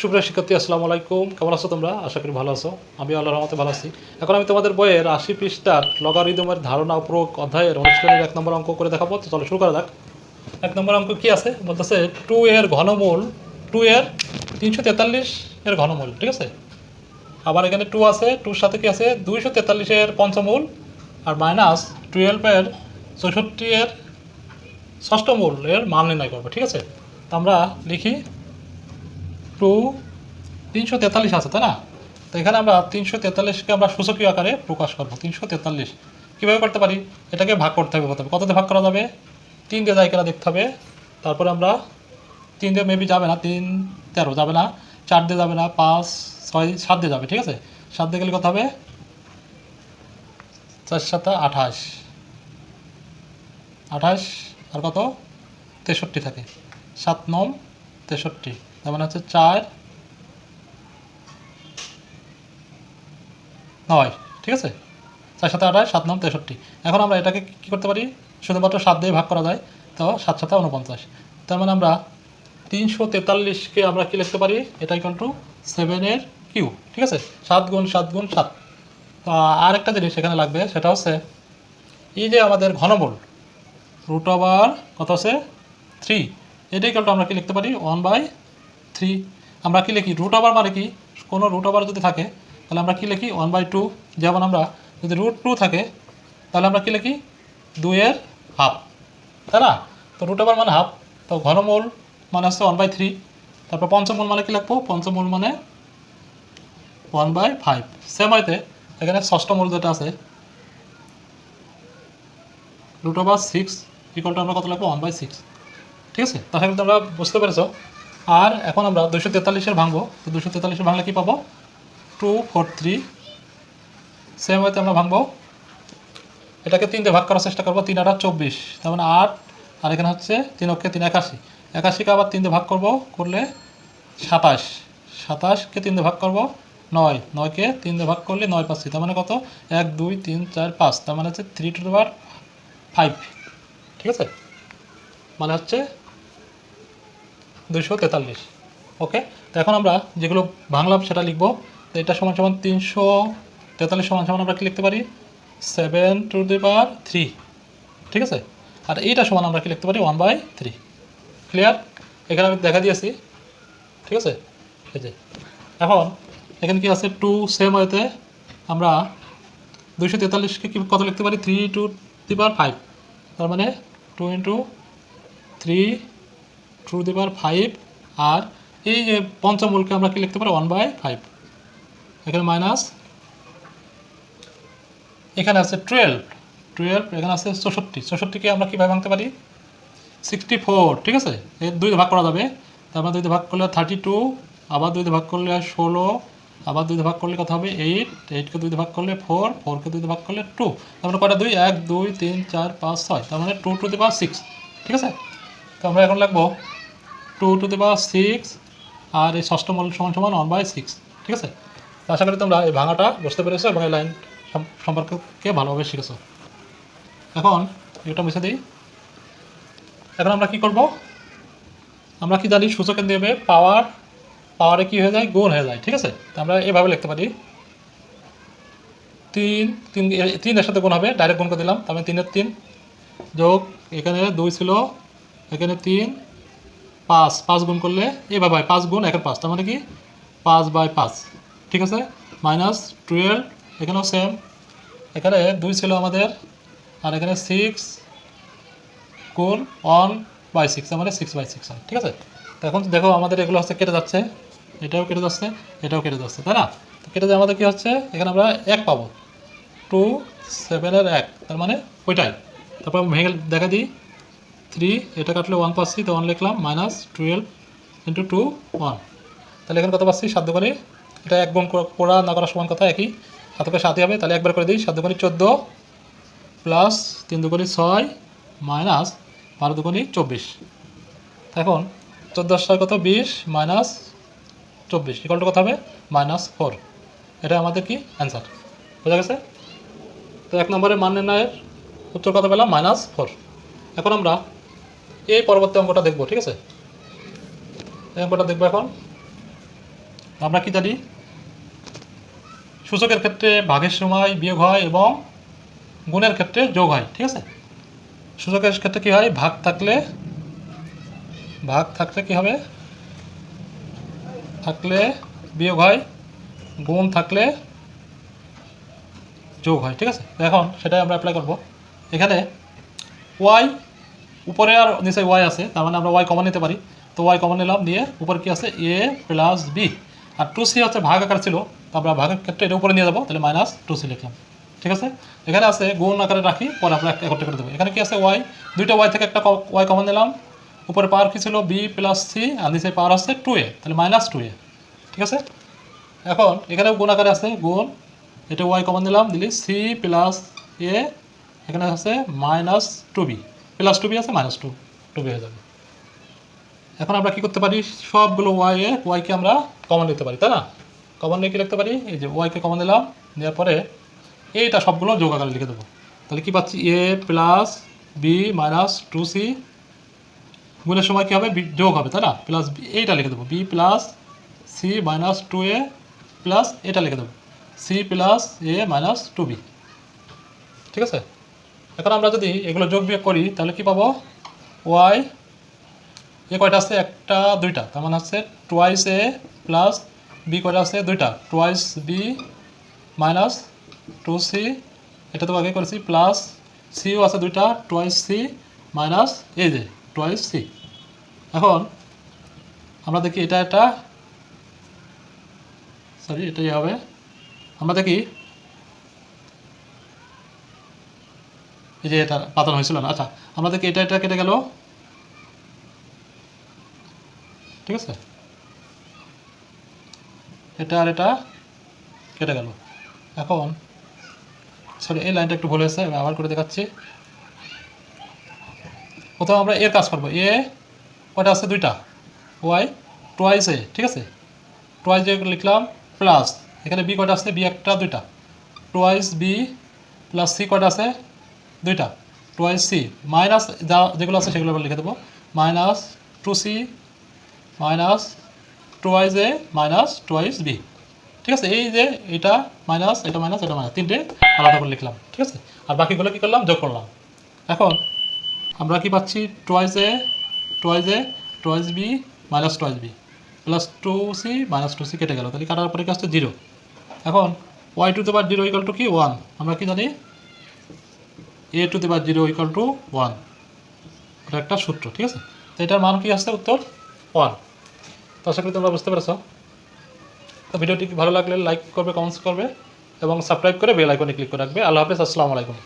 সুপ্রিয় শিক্ষার্থী, আসসালামু আলাইকুম। কেমন আছো তোমরা? আশা করি ভালো আছো। আমি আল্লাহর রহমতে ভালো আছি। এখন আমি তোমাদের বইয়ের 80 পৃষ্ঠার লগারিদমের ধারণা ও প্রয়োগ অধ্যায়ের অনুশীলনের 1 নম্বর অঙ্ক করে দেখাবো। তো চলো শুরু করা যাক। 1 নম্বর অঙ্ক কি আছে বলতেছে 2 এর ঘনমূল, 2 এর 343 এর ঘনমূল, ঠিক আছে। আবার এখানে 2 আছে, 2 সাথে কি আছে 243 এর পঞ্চমূল, আর মাইনাস 12 এর 64 এর ষষ্ঠমূল এর মান নির্ণয় করবো, ঠিক আছে। তো আমরা লিখি 2 343 আছে, তাই না? তো এখানে আমরা 343কে আমরা সূচকীয় আকারে প্রকাশ করবো। 343 কীভাবে করতে পারি? এটাকে ভাগ করতে হবে প্রথমে। কত দিয়ে ভাগ করা যাবে? 3 দিয়ে যায় কিনা দেখতে হবে। তারপরে আমরা 3 দিয়ে মেবি যাবে না, 3 13 যাবে না, 4 দিয়ে যাবে না, 5 6 7 দিয়ে যাবে, ঠিক আছে। 7 দিয়ে গেলে কত হবে? 4 7 28, 28 আর কত 63 থাকে, 7 9 63, তার মানে হচ্ছে 4 9, ঠিক আছে। 4 7 28, 7 9 63। এখন আমরা এটাকে কী করতে পারি? শুধুমাত্র 7 দিয়ে ভাগ করা যায়। তো 7 7 49, তার মানে আমরা 343কে আমরা কী লিখতে পারি? এটা ইকুয়াল টু 7 এর কিউ, ঠিক আছে। 7 গুণ 7 গুণ 7। তো আরেকটা জিনিস এখানে লাগবে, সেটা হচ্ছে এই যে আমাদের ঘনমূল রুট ওভার কত আছে 3, এটা ইকুয়াল টু আমরা কী লিখতে পারি? 1/3। আমরা কী লিখি? রুট ওভার মানে কি? কোনো রুট ওভার যদি থাকে তাহলে আমরা কী লিখি? 1/2। যেমন আমরা যদি রুট 2 থাকে তাহলে আমরা কী লিখি? 2 এর হাফ, তাই না? তো রুট ওভার মানে হাফ, তো ঘনমূল মানে হচ্ছে 1/3। তারপর পঞ্চমূল মানে কী লিখবো? পঞ্চমূল মানে 1/5। সেম হইতে এখানে ষষ্ঠমূল যেটা আছে রুট ওভার 6 ইকুয়াল টু আমরা কত লিখবো? 1/6, ঠিক আছে। তাহলে কিন্তু আমরা বুঝতে পেরেছ। আর এখন আমরা 243-এর ভাঙবো। তো 243-এর ভাঙলে কী পাবো? 243। সেম হইতে আমরা ভাঙবো, এটাকে 3 দিয়ে ভাগ করার চেষ্টা করবো। 3 8 24, তার মানে 8, আর এখানে হচ্ছে 3 অক্ষে 3 81। 81কে আবার 3 দিয়ে ভাগ করবো, করলে 27। 27কে 3 দিয়ে ভাগ করবো 9, 9কে 3 দিয়ে ভাগ করলে 9 পাচ্ছি, তার মানে কত? 1 2 3 4 5, তার মানে হচ্ছে 3/5, ঠিক আছে। মানে হচ্ছে 243। ওকে। তো এখন আমরা যেগুলো ভাঙলাম সেটা লিখবো। তো এটা সমান সমান 343 সমান সমান আমরা কি লিখতে পারি? 7/3, ঠিক আছে। আর এইটা সমান আমরা কি লিখতে পারি? 1/3। ক্লিয়ার? এখানে আমি দেখা দিয়েছি, ঠিক আছে। এই যে এখন এখানে কি আছে? 2 সেম হইতে আমরা 243কে কি কত লিখতে পারি? 3/5, তার মানে 2 × 3/5। আর এই যে পঞ্চমূলকে আমরা কি লিখতে পারি? 1/5। এখানে মাইনাস, এখানে আছে 12, এখানে আছে 64। 64কে আমরা কীভাবে ভাঙতে পারি? 64, ঠিক আছে। এই 2 দিয়ে ভাগ করা যাবে, তারপর 2 দিয়ে ভাগ করলে 32, আবার 2 দিয়ে ভাগ করলে 16, আবার 2 দিয়ে ভাগ করলে কত হবে? 8, 8কে 2 দিয়ে ভাগ করলে 4, 4কে 2 দিয়ে ভাগ করলে 2, তার মানে কয়টা 2? 1 2 3 4 5 6, তার মানে 2/6, ঠিক আছে। তো আমরা এখন লিখবো 2/6, আর এই ষষ্ঠমূল সমান সমান 1/6, ঠিক আছে। তো আশা করি তোমরা এই ভাঙাটা বুঝতে পেরেছো এবং এই লাইন সম্পর্কে ভালোভাবে শিখেছো। এখন এটা মুছে দিই। এখন আমরা কি করব? আমরা কি জানি? সূচকের দেবে পাওয়ারে কি হয়ে যায়? গুণ হয়ে যায়, ঠিক আছে। তো আমরা এভাবে লিখতে পারি 3 এর সাথে গুণ হবে, ডাইরেক্ট গুণ করে দিলাম। তার মানে 3 এর 3 যোগ এখানে 2 ছিল, এখানে 3, 5 গুণ করলে এভাবে হয় 5 গুণ 1 5, তার মানে কি 5/5, ঠিক আছে। মাইনাস 12, এখানেও সেম, এখানে 2 ছিল আমাদের, আর এখানে 6 গুণ 1/6, তার মানে 6/6 হয়, ঠিক আছে। তো এখন দেখো আমাদের এগুলো হচ্ছে কেটে যাচ্ছে, এটাও কেটে যাচ্ছে, এটাও কেটে যাচ্ছে, তাই না? তো কেটে যায় আমাদের কী হচ্ছে? এখানে আমরা 1 পাবো, 2 7-এর 1, তার মানে ওইটাই। তারপর ভেঙে দেখা দিই 3, এটা কাটলে 1 পাচ্ছি, তো 1 লিখলাম, মাইনাস 12 × 2 1, তাহলে এখানে কত পাচ্ছি? 7 দুগুণে, এটা 1 গুণ করা না করা সমান কথা, একই, 7 কে 7ই হবে, তাহলে একবার করে দিই। 7 দুগুণে 14, প্লাস 3 দুগুণে 6, মাইনাস 12 দুগুণে 24। এখন 14 কত? 20, মাইনাস 24 ইকুয়াল টু কত হবে? -4। এটা আমাদের কি অ্যান্সার, বোঝা গেছে? তো 1 নম্বরের মান নির্ণয়ের উত্তর কত পেলাম? -4। এখন আমরা এই পরবর্তী অঙ্কটা দেখব, ঠিক আছে। এই অঙ্কটা দেখবো এখন। আমরা কি জানি সূচকের ক্ষেত্রে ভাগের সময় বিয়োগ হয় এবং গুণের ক্ষেত্রে যোগ হয়, ঠিক আছে। সূচকের ক্ষেত্রে কী হয়, ভাগ থাকলে কী হবে, থাকলে বিয়োগ হয়, গুণ থাকলে যোগ হয়, ঠিক আছে। এখন সেটাই আমরা অ্যাপ্লাই করব। এখানে ওয়াই উপরে আর নিচে ওয়াই আছে, তার মানে আমরা ওয়াই কমন নিতে পারি। তো ওয়াই কমন নিলাম, দিয়ে উপরে কি আছে এ প্লাস বি, আর 2c হচ্ছে ভাগ আকার ছিল, তো আমরা ভাগের ক্ষেত্রে এটা উপরে নিয়ে যাবো, তাহলে মাইনাস 2c লিখলাম, ঠিক আছে। এখানে আছে গুণ আকারে রাখি, পরে আমরা একত্রে করে দেবো। এখানে কি আছে ওয়াই, দুইটা ওয়াই থেকে একটা ওয়াই কমন নিলাম, উপরে পাওয়ার কি ছিল বি প্লাস সি, আর নিচে পাওয়ার আছে 2a, তাহলে মাইনাস 2a, ঠিক আছে। এখন এখানেও গুণ আকারে আছে, গুণ, এটা ওয়াই কমন নিলাম, দিলি সি প্লাস এ, এখানে আছে মাইনাস 2b, প্লাস 2b আছে, মাইনাস 2b হয়ে যাবে। এখন আমরা কি করতে পারি, সবগুলো ওয়াইকে আমরা কমন নিতে পারি, তাই না। কমন নিয়ে কি লিখতে পারি, এই যে ওয়াইকে কমন নিলাম, দেওয়ার পরে এইটা সবগুলো যোগ আকারে লিখে দেবো। তাহলে কি পাচ্ছি, এ প্লাস বি মাইনাস 2c, গুণের সময় কী হবে, যোগ হবে, তাই না, প্লাস এইটা লিখে দেবো, B plus C minus 2a plus এটা লিখে দেবো, সি প্লাস এ মাইনাস 2b, ঠিক আছে। এখন আমরা যদি এগুলো যোগ বিয়োগ করি তাহলে কি পাবো, ওয়াই এ কয়টা আছে, একটা দুইটা, তার মানে হচ্ছে টোয়াইস এ প্লাস বি কয়টা আছে, দুইটা, টোয়াইস বি মাইনাস 2c, এটা তো আগে করেছি, প্লাস সিও আছে দুইটা, টোয়াইস সি মাইনাস এই যে টোয়াইস সি। এখন আমরা দেখি এটা সরি এটাই হবে, আমরা দেখি এই যে এটা পাতানো হয়েছিল না, আচ্ছা আমরা দেখি এটা কেটে গেল, ঠিক আছে, এটা আর এটা কেটে গেল। এখন সরি এই লাইনটা একটু ভুল হয়েছে, আমি আবার করে দেখাচ্ছি। প্রথমে আমরা এর কাজ করবো, এ কয়টা আছে, দুইটা, ওয়াই টোয়াইস এ, ঠিক আছে, টোয়াইস এ লিখলাম, প্লাস এখানে বি কয়টা আছে, বি একটা দুইটা, টোয়াইস বি প্লাস সি কয়টা আছে, দুইটা, টোয়াইস সি মাইনাস যেগুলো আছে সেগুলো লিখে দেবো, মাইনাস 2c মাইনাস টোয়াইস এ মাইনাস টোয়াইস বি, ঠিক আছে। এই যে এটা মাইনাস, এটা মাইনাস, এটা মাইনাস, তিনটে আলাদা করে লিখলাম, ঠিক আছে। আর বাকিগুলো কী করলাম, যোগ করলাম। এখন আমরা কি পাচ্ছি, twice a twice b minus twice b plus 2c minus 2c কেটে গেল, তাহলে কাটার পরে কি আসছে 0। এখন y to the power 0 equal to কি 1, আমরা কি জানি a to the power 0 equal to 1, এটা একটা সূত্র, ঠিক আছে। তো এটার মান কি আসছে, উত্তর 1। তো আশা করি তোমরা বুঝতে পেরেছ। তো ভিডিওটি ভালো লাগলে লাইক করবে, কমেন্টস করবে এবং সাবস্ক্রাইব করে বেল আইকনে ক্লিক করে রাখবে। আল্লাহ হাফেজ, আসসালামু আলাইকুম।